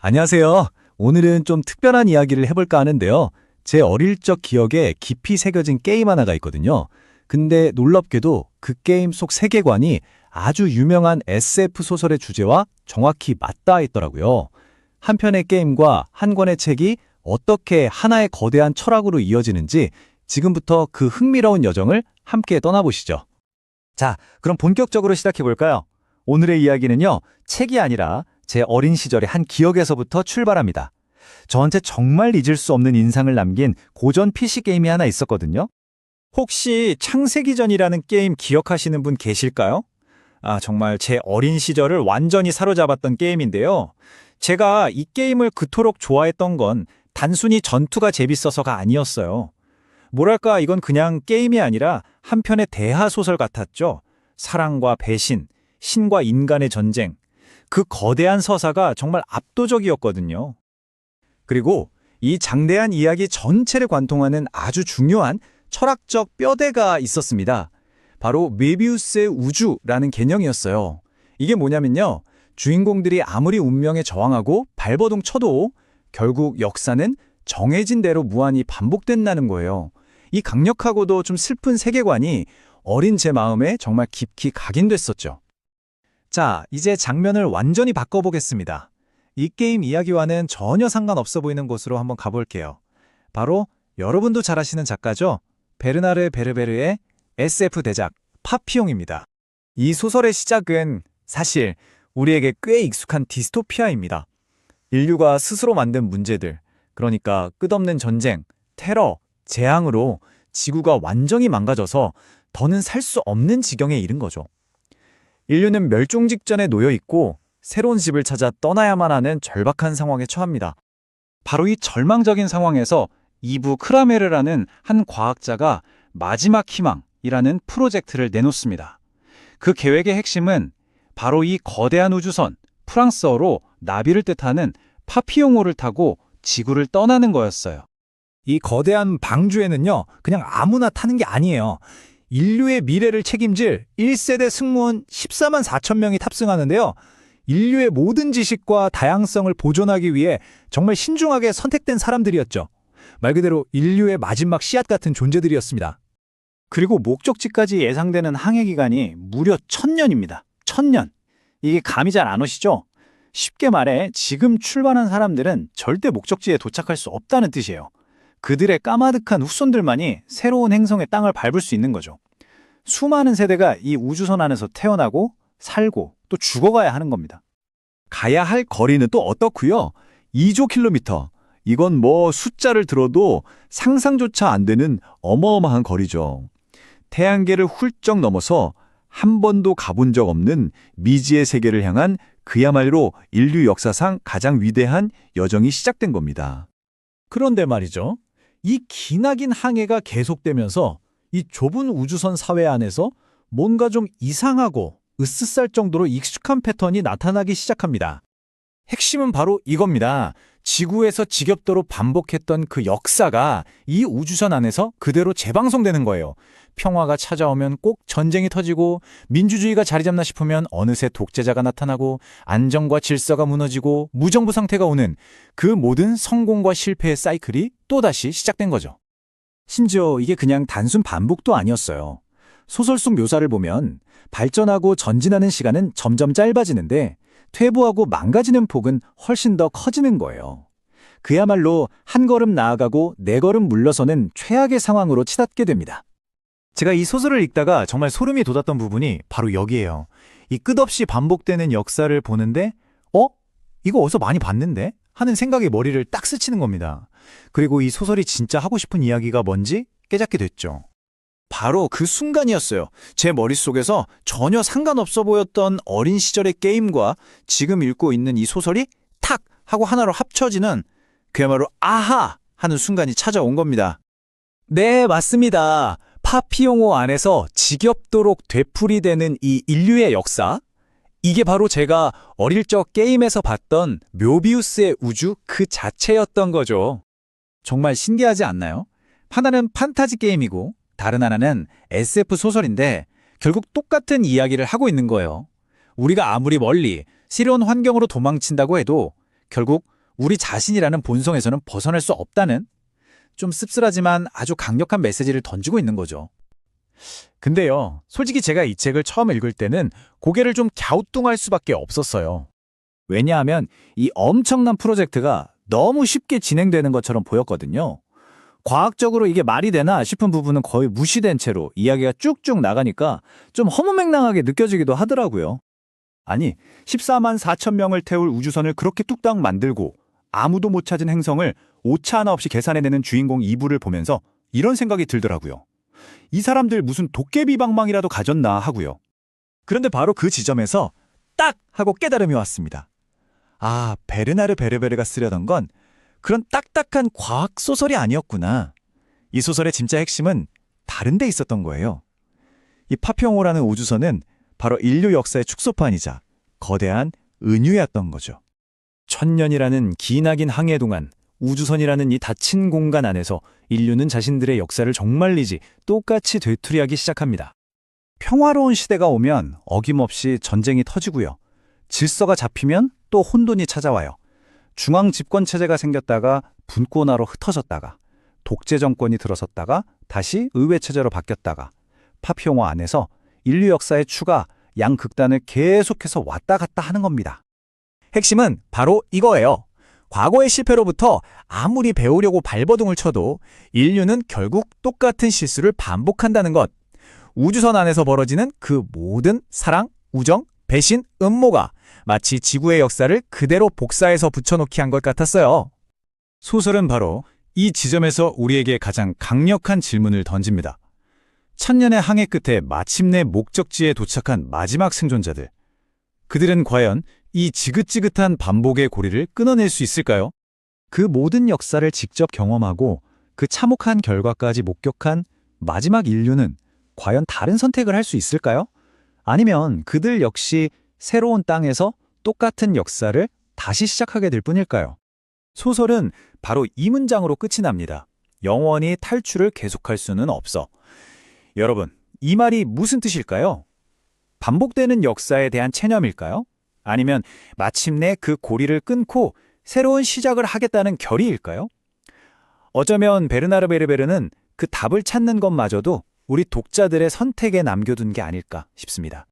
안녕하세요. 오늘은 좀 특별한 이야기를 해볼까 하는데요. 제 어릴 적 기억에 깊이 새겨진 게임 하나가 있거든요. 근데 놀랍게도 그 게임 속 세계관이 아주 유명한 SF 소설의 주제와 정확히 맞닿아 있더라고요. 한 편의 게임과 한 권의 책이 어떻게 하나의 거대한 철학으로 이어지는지 지금부터 그 흥미로운 여정을 함께 떠나보시죠. 자, 그럼 본격적으로 시작해 볼까요? 오늘의 이야기는요, 책이 아니라 제 어린 시절의 한 기억에서부터 출발합니다. 저한테 정말 잊을 수 없는 인상을 남긴 고전 PC 게임이 하나 있었거든요. 혹시 창세기전이라는 게임 기억하시는 분 계실까요? 정말 제 어린 시절을 완전히 사로잡았던 게임인데요. 제가 이 게임을 그토록 좋아했던 건 단순히 전투가 재밌어서가 아니었어요. 뭐랄까, 이건 그냥 게임이 아니라 한 편의 대하소설 같았죠. 사랑과 배신, 신과 인간의 전쟁. 그 거대한 서사가 정말 압도적이었거든요. 그리고 이 장대한 이야기 전체를 관통하는 아주 중요한 철학적 뼈대가 있었습니다. 바로 메비우스의 우주라는 개념이었어요. 이게 뭐냐면요. 주인공들이 아무리 운명에 저항하고 발버둥 쳐도 결국 역사는 정해진 대로 무한히 반복된다는 거예요. 이 강력하고도 좀 슬픈 세계관이 어린 제 마음에 정말 깊이 각인됐었죠. 자, 이제 장면을 완전히 바꿔보겠습니다. 이 게임 이야기와는 전혀 상관없어 보이는 곳으로 한번 가볼게요. 바로 여러분도 잘 아시는 작가죠? 베르나르 베르베르의 SF 대작 파피용입니다. 이 소설의 시작은 사실 우리에게 꽤 익숙한 디스토피아입니다. 인류가 스스로 만든 문제들, 그러니까 끝없는 전쟁, 테러, 재앙으로 지구가 완전히 망가져서 더는 살 수 없는 지경에 이른 거죠. 인류는 멸종 직전에 놓여 있고 새로운 집을 찾아 떠나야만 하는 절박한 상황에 처합니다. 바로 이 절망적인 상황에서 이브 크라메르라는 한 과학자가 마지막 희망이라는 프로젝트를 내놓습니다. 그 계획의 핵심은 바로 이 거대한 우주선, 프랑스어로 나비를 뜻하는 파피용호를 타고 지구를 떠나는 거였어요. 이 거대한 방주에는요, 그냥 아무나 타는 게 아니에요. 인류의 미래를 책임질 1세대 승무원 14만 4천 명이 탑승하는데요. 인류의 모든 지식과 다양성을 보존하기 위해 정말 신중하게 선택된 사람들이었죠. 말 그대로 인류의 마지막 씨앗 같은 존재들이었습니다. 그리고 목적지까지 예상되는 항해 기간이 무려 1000년입니다. 1000년. 이게 감이 잘 안 오시죠? 쉽게 말해 지금 출발한 사람들은 절대 목적지에 도착할 수 없다는 뜻이에요. 그들의 까마득한 후손들만이 새로운 행성의 땅을 밟을 수 있는 거죠. 수많은 세대가 이 우주선 안에서 태어나고 살고 또 죽어가야 하는 겁니다. 가야 할 거리는 또 어떻고요? 2조 킬로미터. 이건 뭐 숫자를 들어도 상상조차 안 되는 어마어마한 거리죠. 태양계를 훌쩍 넘어서 한 번도 가본 적 없는 미지의 세계를 향한 그야말로 인류 역사상 가장 위대한 여정이 시작된 겁니다. 그런데 말이죠. 이 기나긴 항해가 계속되면서 이 좁은 우주선 사회 안에서 뭔가 좀 이상하고 으스스할 정도로 익숙한 패턴이 나타나기 시작합니다. 핵심은 바로 이겁니다. 지구에서 지겹도록 반복했던 그 역사가 이 우주선 안에서 그대로 재방송되는 거예요. 평화가 찾아오면 꼭 전쟁이 터지고 민주주의가 자리 잡나 싶으면 어느새 독재자가 나타나고 안정과 질서가 무너지고 무정부 상태가 오는 그 모든 성공과 실패의 사이클이 또다시 시작된 거죠. 심지어 이게 그냥 단순 반복도 아니었어요. 소설 속 묘사를 보면 발전하고 전진하는 시간은 점점 짧아지는데 퇴보하고 망가지는 폭은 훨씬 더 커지는 거예요. 그야말로 한 걸음 나아가고 네 걸음 물러서는 최악의 상황으로 치닫게 됩니다. 제가 이 소설을 읽다가 정말 소름이 돋았던 부분이 바로 여기예요. 이 끝없이 반복되는 역사를 보는데 이거 어디서 많이 봤는데? 하는 생각이 머리를 딱 스치는 겁니다. 그리고 이 소설이 진짜 하고 싶은 이야기가 뭔지 깨닫게 됐죠. 바로 그 순간이었어요. 제 머릿속에서 전혀 상관없어 보였던 어린 시절의 게임과 지금 읽고 있는 이 소설이 탁 하고 하나로 합쳐지는 그야말로 아하 하는 순간이 찾아온 겁니다. 네, 맞습니다. 파피용호 안에서 지겹도록 되풀이되는 이 인류의 역사, 이게 바로 제가 어릴 적 게임에서 봤던 묘비우스의 우주 그 자체였던 거죠. 정말 신기하지 않나요? 하나는 판타지 게임이고 다른 하나는 SF 소설인데 결국 똑같은 이야기를 하고 있는 거예요. 우리가 아무리 멀리 새로운 환경으로 도망친다고 해도 결국 우리 자신이라는 본성에서는 벗어날 수 없다는 좀 씁쓸하지만 아주 강력한 메시지를 던지고 있는 거죠. 근데요, 솔직히 제가 이 책을 처음 읽을 때는 고개를 좀 갸우뚱할 수밖에 없었어요. 왜냐하면 이 엄청난 프로젝트가 너무 쉽게 진행되는 것처럼 보였거든요. 과학적으로 이게 말이 되나 싶은 부분은 거의 무시된 채로 이야기가 쭉쭉 나가니까 좀 허무맹랑하게 느껴지기도 하더라고요. 아니, 14만 4천 명을 태울 우주선을 그렇게 뚝딱 만들고 아무도 못 찾은 행성을 오차 하나 없이 계산해내는 주인공 이브를 보면서 이런 생각이 들더라고요. 이 사람들 무슨 도깨비 방망이라도 가졌나 하고요. 그런데 바로 그 지점에서 딱 하고 깨달음이 왔습니다. 아, 베르나르 베르베르가 쓰려던 건 그런 딱딱한 과학 소설이 아니었구나. 이 소설의 진짜 핵심은 다른 데 있었던 거예요. 이 파평호라는 우주선은 바로 인류 역사의 축소판이자 거대한 은유였던 거죠. 1000년이라는 기나긴 항해 동안 우주선이라는 이 닫힌 공간 안에서 인류는 자신들의 역사를 정말리지 똑같이 되풀이하기 시작합니다. 평화로운 시대가 오면 어김없이 전쟁이 터지고요. 질서가 잡히면 또 혼돈이 찾아와요. 중앙 집권 체제가 생겼다가 분권화로 흩어졌다가 독재 정권이 들어섰다가 다시 의회 체제로 바뀌었다가 파평호 안에서 인류 역사의 추가 양극단을 계속해서 왔다 갔다 하는 겁니다. 핵심은 바로 이거예요. 과거의 실패로부터 아무리 배우려고 발버둥을 쳐도 인류는 결국 똑같은 실수를 반복한다는 것. 우주선 안에서 벌어지는 그 모든 사랑, 우정, 배신, 음모가 마치 지구의 역사를 그대로 복사해서 붙여놓기 한 것 같았어요. 소설은 바로 이 지점에서 우리에게 가장 강력한 질문을 던집니다. 1000년의 항해 끝에 마침내 목적지에 도착한 마지막 생존자들. 그들은 과연 이 지긋지긋한 반복의 고리를 끊어낼 수 있을까요? 그 모든 역사를 직접 경험하고 그 참혹한 결과까지 목격한 마지막 인류는 과연 다른 선택을 할 수 있을까요? 아니면 그들 역시 새로운 땅에서 똑같은 역사를 다시 시작하게 될 뿐일까요? 소설은 바로 이 문장으로 끝이 납니다. 영원히 탈출을 계속할 수는 없어. 여러분, 이 말이 무슨 뜻일까요? 반복되는 역사에 대한 체념일까요? 아니면 마침내 그 고리를 끊고 새로운 시작을 하겠다는 결의일까요? 어쩌면 베르나르 베르베르는 그 답을 찾는 것마저도 우리 독자들의 선택에 남겨둔 게 아닐까 싶습니다.